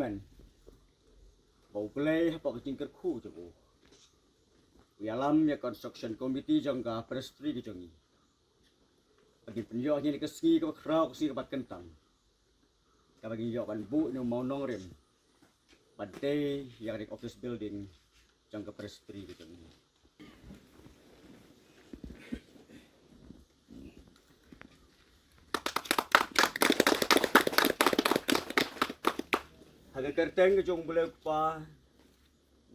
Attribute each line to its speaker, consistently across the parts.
Speaker 1: man. Bau play hapok tingkat khu tu. Yalam ya construction committee jangka presbytery ke jangi. Bagi penjauhnya ni keski ke kerau keski ke bat kentang. Bagi jauh ban bu ni mau nongrim. Badai yang di office building jangka presbytery ke jangi. Harga kerteng ke jong boleh pa,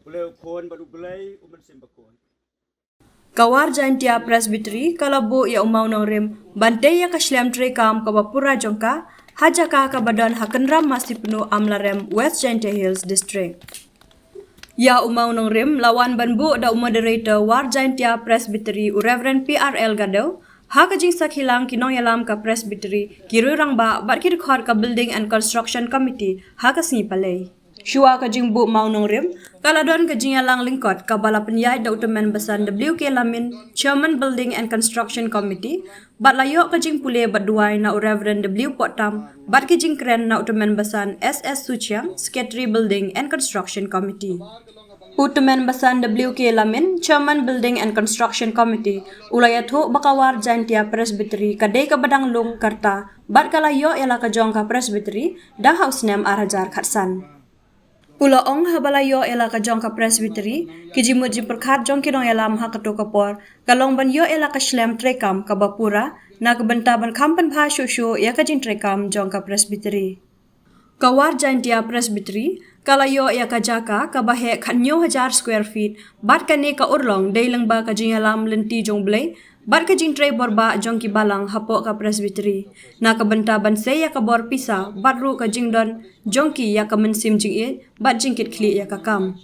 Speaker 1: boleh kon baru boleh uman sembakon.
Speaker 2: War Jaintia Presbytery kalabu ya umau nongrim bantai ya kaslam treikam kabapura jongka hajaka kabadan hakenram masih penuh Amlarem West Jaintia Hills District. Ya umau nongrim lawan banbu da moderator War Jaintia Presbytery Reverend PRL Gadau ha kajing sak hilang kinong yalam ka presbytery kiru rangba bat kir khor ka building and construction committee ha ka singi palai shua kajing bu mau nongrim kaladon kajing yalang lingkot ka bala penyai da utemen besan WK Lamin chairman building and construction committee bat layok kajing pule bat duai na Reverend W Potam bat kajing kren na utemen besan SS Suchiang secretary building and construction committee. Utemen Basan WK Lamin, Chairman Building and Construction Committee, ulayatho bakawar Jaintia Presbytery, kadai ka badang lung karta, bat kalayo yala ka jong ka Presbytery, da house name arajar khatsan. Ulaong habalayo yala ka jong ka Presbytery, kijimut jim perkhat jong kinong yalam ha kato kapor, kalong banyo yala ka shlem treikam ka bapura, na kabentaban kampan bha shushu ya ka jing treikam jong ka Presbytery. War Jaintia Presbytery, kalayo ya kajaka kabahe khanyo 1000 square feet, bat kane ka urlong dailang ba ka jingalam lenti jong blay, bat ka jing tray borba jong ki balang hapo ka Presbytery. Na kabenta banse ya ka bor pisa, bat ru ka jing don jong ki ya ka mensim jing e, bat jingkit kli ya ka kam.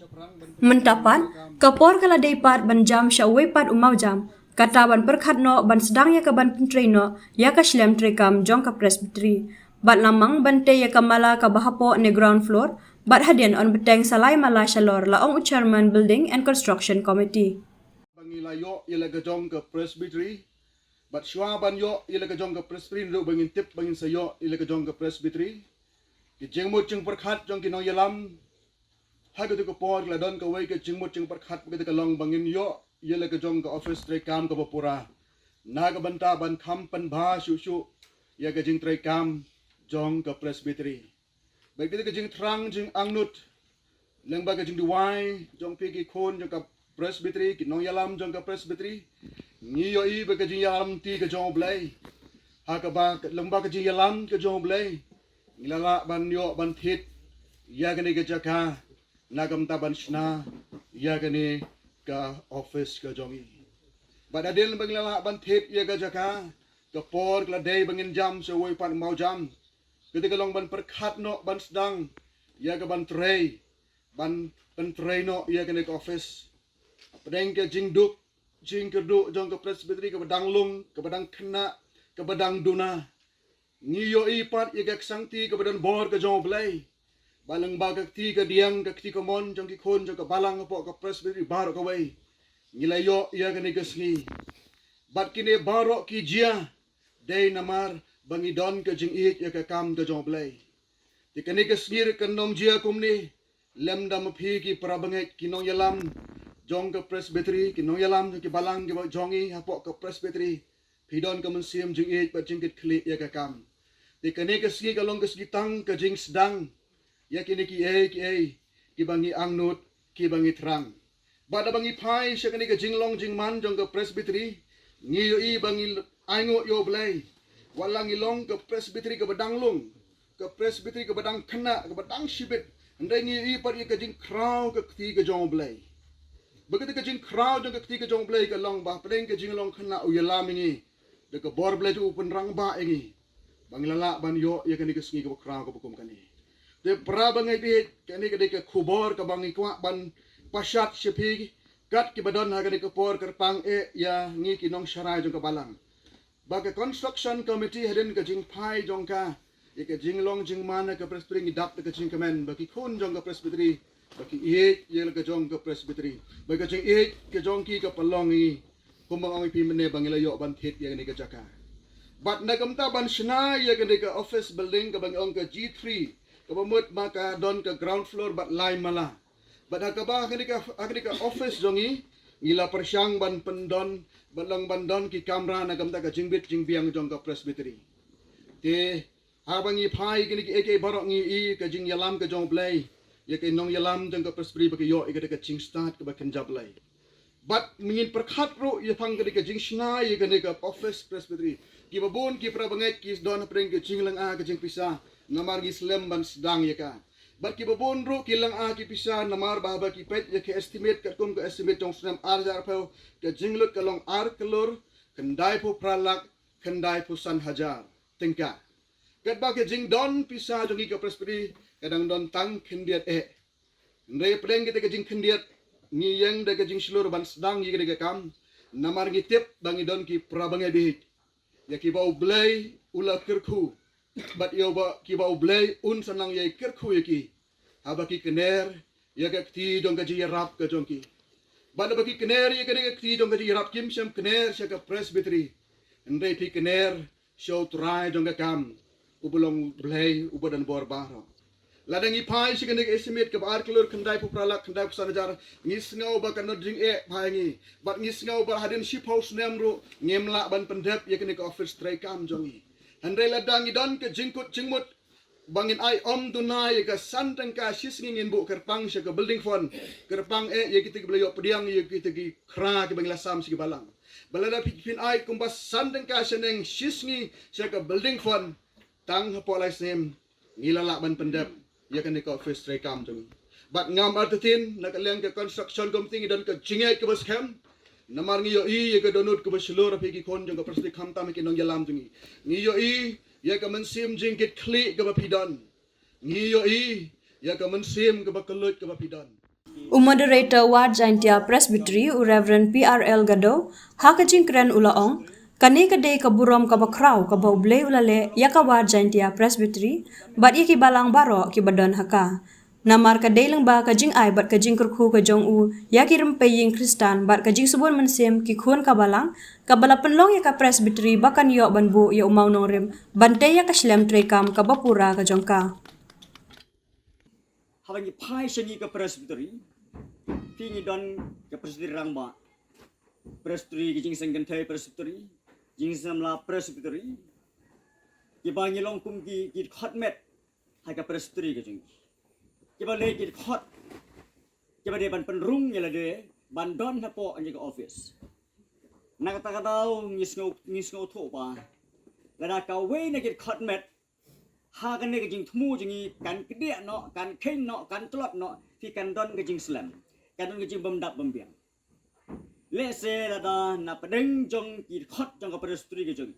Speaker 2: Mentapan, kapor kala day pat ban jam sya uwe pat umau jam, kata ban perkhat no ban sedang ya ka ban pentray no, ya ka shlem treikam jong ka Presbytery. Bat lamang bante ya kamala ka bahapo ni ground floor, bat hadian on beteng salai mala shalor laong chairman building and construction committee.
Speaker 3: Bangilayo ila gajong ka Presbytery, bat shwa banyo ila gajong ka Presbytery ndo bangin tip bangin sayo ila gajong ka Presbytery. Ki jengmut jeng perkhat jong kinong yalam, hagatu ka por la don ka way ka jengmut jeng perkhat ka long bangin yo ila gajong ka office treikam ka bapura. Naga banta ban kampan bha shushu ya gajing treikam jong ka Presbytery. Baik kita kajing terang jing angnut lengba kajing duwai jong pigi kon jong ka Presbytery kinong yalam jong ka Presbytery ngiyo i ba kajing yalam ti ka jong blay ha ka ba lengba kajing yalam ka jong blay ngilala ban yo ban thit ya gani ka jaka nagam ta ban shna ya gani ka office ka jong i badadil banglala ban thit ya ka jaka ka por kla day bangin jam so way pan mau jam ketika long ban perkhat no ban sedang ya ke ban tray no ya ke nek office pedeng ke jing keduk jong ke Presbytery ke badang lung ke badang kena ke badang duna ngiyo ipat ya ke sangti ke badan bor ke jong blay balang ba ke ti ke diang ke ti ke mon jong ki khon jong ke balang po ke Presbytery bar ke way ngilayo ya ke nek sngi bat kine barok ki jia day namar bangidon ke jing ik ya ke kam ke jong blay ti kene ke snir ke nom jia kumni lem dam phi ki prabanget kinong yalam jong ke Presbytery kinong yalam ki balang ke jongi hapo ke Presbytery pidon ke mensiam jing ik ba jingkit kli ya ke kam ti kene ke sgi ke long ke sgi tang ke jing sedang ya kini ki ki bangi angnut ki bangi terang bada bangi pai sya kene ke jing long jing man jong ke Presbytery ngiyo i bangi aingo yo blay walang ilong ke Presbytery ke badang lung ke Presbytery ke badang kena ke badang shibit ndai ngi ipat ke jing kraw ke ti ke jong blay begitu ke jing kraw jong ke ti ke jong blay ke long ba pedeng ke jing long kena u yalam ngi de ke bor blay tu penrang ba ngi banglala ban yo ya ke ni ke sngi ke kraw ke bukum kani de pra bangai bi ke ni ke de ke khubor ke bangi kwa ban pasat shepi kat ke badon ha ke ni ke por ke pang ya ngi ki nong sharai jong ke balang baga construction committee hadin ka jing pai jong ka ke jing long jing mana ka Presbytery ngidap ka jing kamen bagi kun jong ka Presbytery bagi ye ka jong ka Presbytery bagi jing ke jong ki ka palongi kumbang ang ipimene bangilayo ban thit ye ni ka jaka bat nagamta ban shna ye ka office building ka bang ong ka G3 kabamut maka don ke ground floor bat lain malah. Bat hakaba akhirnya office jongi ngila persyang ban pendon balang bandon ki kamera nagam ta ka jingbit jingbiang jong ka presbytery. Te habangi phai kini ki eke barok ngi I ka jing yalam ka jong blai. Ya ke nong yalam jong ka presbytery ba ke yo ike ka jing start ka ba kenjab lai. Bat mingin perkhat ro ya pang ka jing shna ya ka office presbytery. Ki babun ki prabanget ki don pring ke jing lang a ka jing pisah namar gi slem ban sedang ya ka. Bat ki babun ro ki lang a ki pisah namar baba ki pet ya ke estimate ka kum ka estimate jong snam arjar pau ka jinglut ka long ar kelur kendai pu pralak kendai pu san hajar tingka. Kat ba ke jing don pisah jongi ka presbytery kadang don tang kendiat Ndai preng kita ke jing kendiat ni yang da ke jing slur ban sedang yi ke kam namar gi tip bangi don ki prabangai bihik. Ya ki bau blai ula kirku. Bat yo ba ki bau blai un sanang ye kirku ye ki. Haba ki kener ya ke ti dong ka ji rap ka jong ki. Bat ba ki kener ye ke ti dong ka ji rap kim sem kener sya ka presbytery. Ndai pi kener show try dong ka kam. Ubulong blai ubadan bor baro. Ladang ipai si kene estimate ke bar kelur kendai pu pralak kendai pu sanajar ngis ngau ba kan dring pai ngi. Bat ngis ngau ba hadin ship house nemru ngemla ban pendep ye kene ke office treikam jongi. Handai ladang idon ke jingkut jingmut bangin ai om tunai ke santeng ka sisngi ngin bu kerpang sya ke building fund kerpang ye kita ke beliau pediang ye kita ki kra ke bangla sam si ke balang balada pin ai kumbas santeng ka seneng sisngi sya ke building fund tang hapo lai sem ngilala ban pendep ye kan ke office treikam jongi bat ngam artin nak leng ke construction committee dan ke jingai ke bas camp namar ngiyo I ye ke donut ke beselur pigi kon jong ke persdi khamtam ke nong yalam jongi ngiyo I ye ke mensim jingkit kli ke bapidon ngiyo I ye ke mensim ke bakelut ke bapidon
Speaker 2: Moderator War Jaintia Presbytery Reverend PRL Gado hakajing kren ulaong kani kade kaburom kabakraw kabauble ulale yaka War Jaintia Presbytery bat yaki balang baro ki badon haka namar kade lang ba kajing ai bat kajing kurku ka jong u yaki rempeying Kristan bat kajing subon mensem ki khun kabalang kabala penlong yaka Presbytery bakan yo banbu ya umau nongrim bante yaka shlem treikam kabapura ka jongka
Speaker 1: Habangi pai sengi ke presbytery. Pingi don ke presbytery rangba. Presbytery ki jing senggentai presbytery. Jing samla presbytery. Ki bangi longkum ki khotmet hai ke presbytery ke jing. Ki ba le ki khot. Ki ba de ban penrung ya la de ban don hapo anje ke office. Nak kata dau ngisngau tho ba. La da ka we na ki khotmet ha kan ne ke jing thmu jingi kan kdia no kan khen no kan tlot no fi kan don ke jing slam kan don ke jing bamdap bambiang le se la da na padeng jong ki khot jong ka presbytery ke jong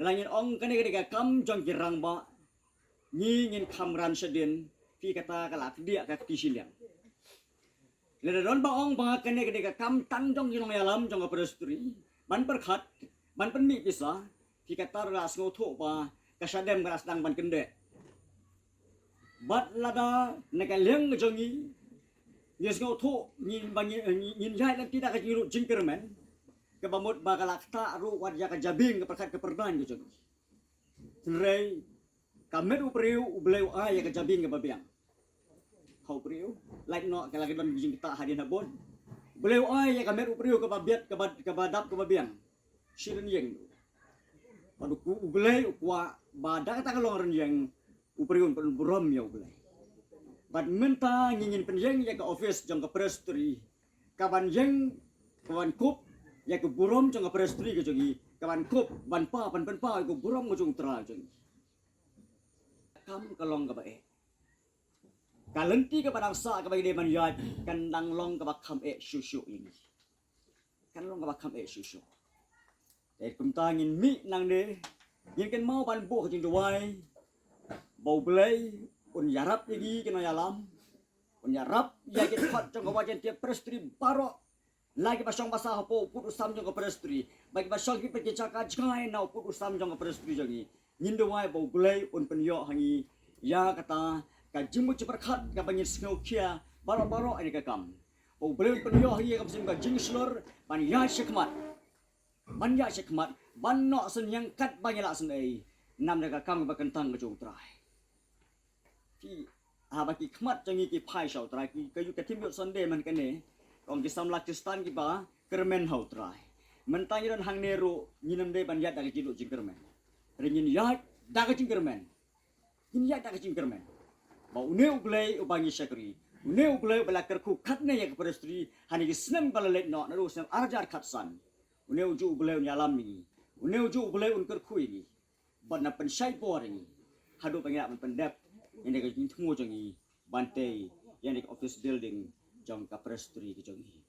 Speaker 1: langin ong kan ne ke kam jong ki rangba ni ngin khamran sedin fi kata kala kdia ka kisilang le da don ba ong ba kan ne ke kam tang jong jong yalam jong ka presbytery ban perkhat ban penmi pisa fi kata ras ngo tho ba kasadem keras dang ban kende bat lada nekaleng jongi yes go tho nin bangi nin jai lan tidak kajiru jingkermen ke bamut bagalak ta ru wadja ka jabing ke perkat ke perdan ke jongi rei kamet upriu ubleu ay ka jabing ke babiang hau priu like no kala ke don jing ta hadin habon bleu ay kamet upriu ke babiat ke badap ke babiang siren yeng padu ku ublei kwa badak kata kalong renjeng upriun pen buram ya ublei bad menta ngingin penjeng ya ke office jong ke presbytery kaban jeng kawan kup ya ke buram jong ke presbytery ke jongi kawan kup ban pa ke buram ngojong tra jongi kam kalong ka bae kalenti ke padang sa ka bagi de man ya kan dang long ka bakam susu ini kan long ka bakam susu kumtangin mi nang de yin kan mau ban bo jing duai bau blai un yarap lagi kena yalam un yarap ya ke khot jong War Jaintia Presbytery baro lagi basong basa hapo put usam jong presbytery bagi basong ki pergi caka jai nau put usam jong presbytery jangi yin duai bau blai un penyo hangi ya kata ka jimu ceperkhat ka bangin snow kia baro ani ka kam bau blai penyo hangi ka sim ka jing slur ban ya shikmat banja sekmat ban no sen yang kat banyala sen ei nam daga kam ba kentang ke jong trai ki habaki khmat jangi ki phai shau trai ki kayu kathim yo Sunday man kane kong ki samlak kistan ki ba kermen hau trai mentang iron hang neru nyinam de ban yat da ki lu jingkermen ringin yat da ka jingkermen yin yat da ka jingkermen ba une uglei ubangi syakri une uglei balakar ku khatne ya keprestri hani ki snam balalet no naru snam arjar khatsan une uju uglei nyalam ni une uju uglei un kerku ini ban na pensai boring hadu pangya pendap yang dekat jing temu jangi bantai yang dekat office building jang keprestri ke jangi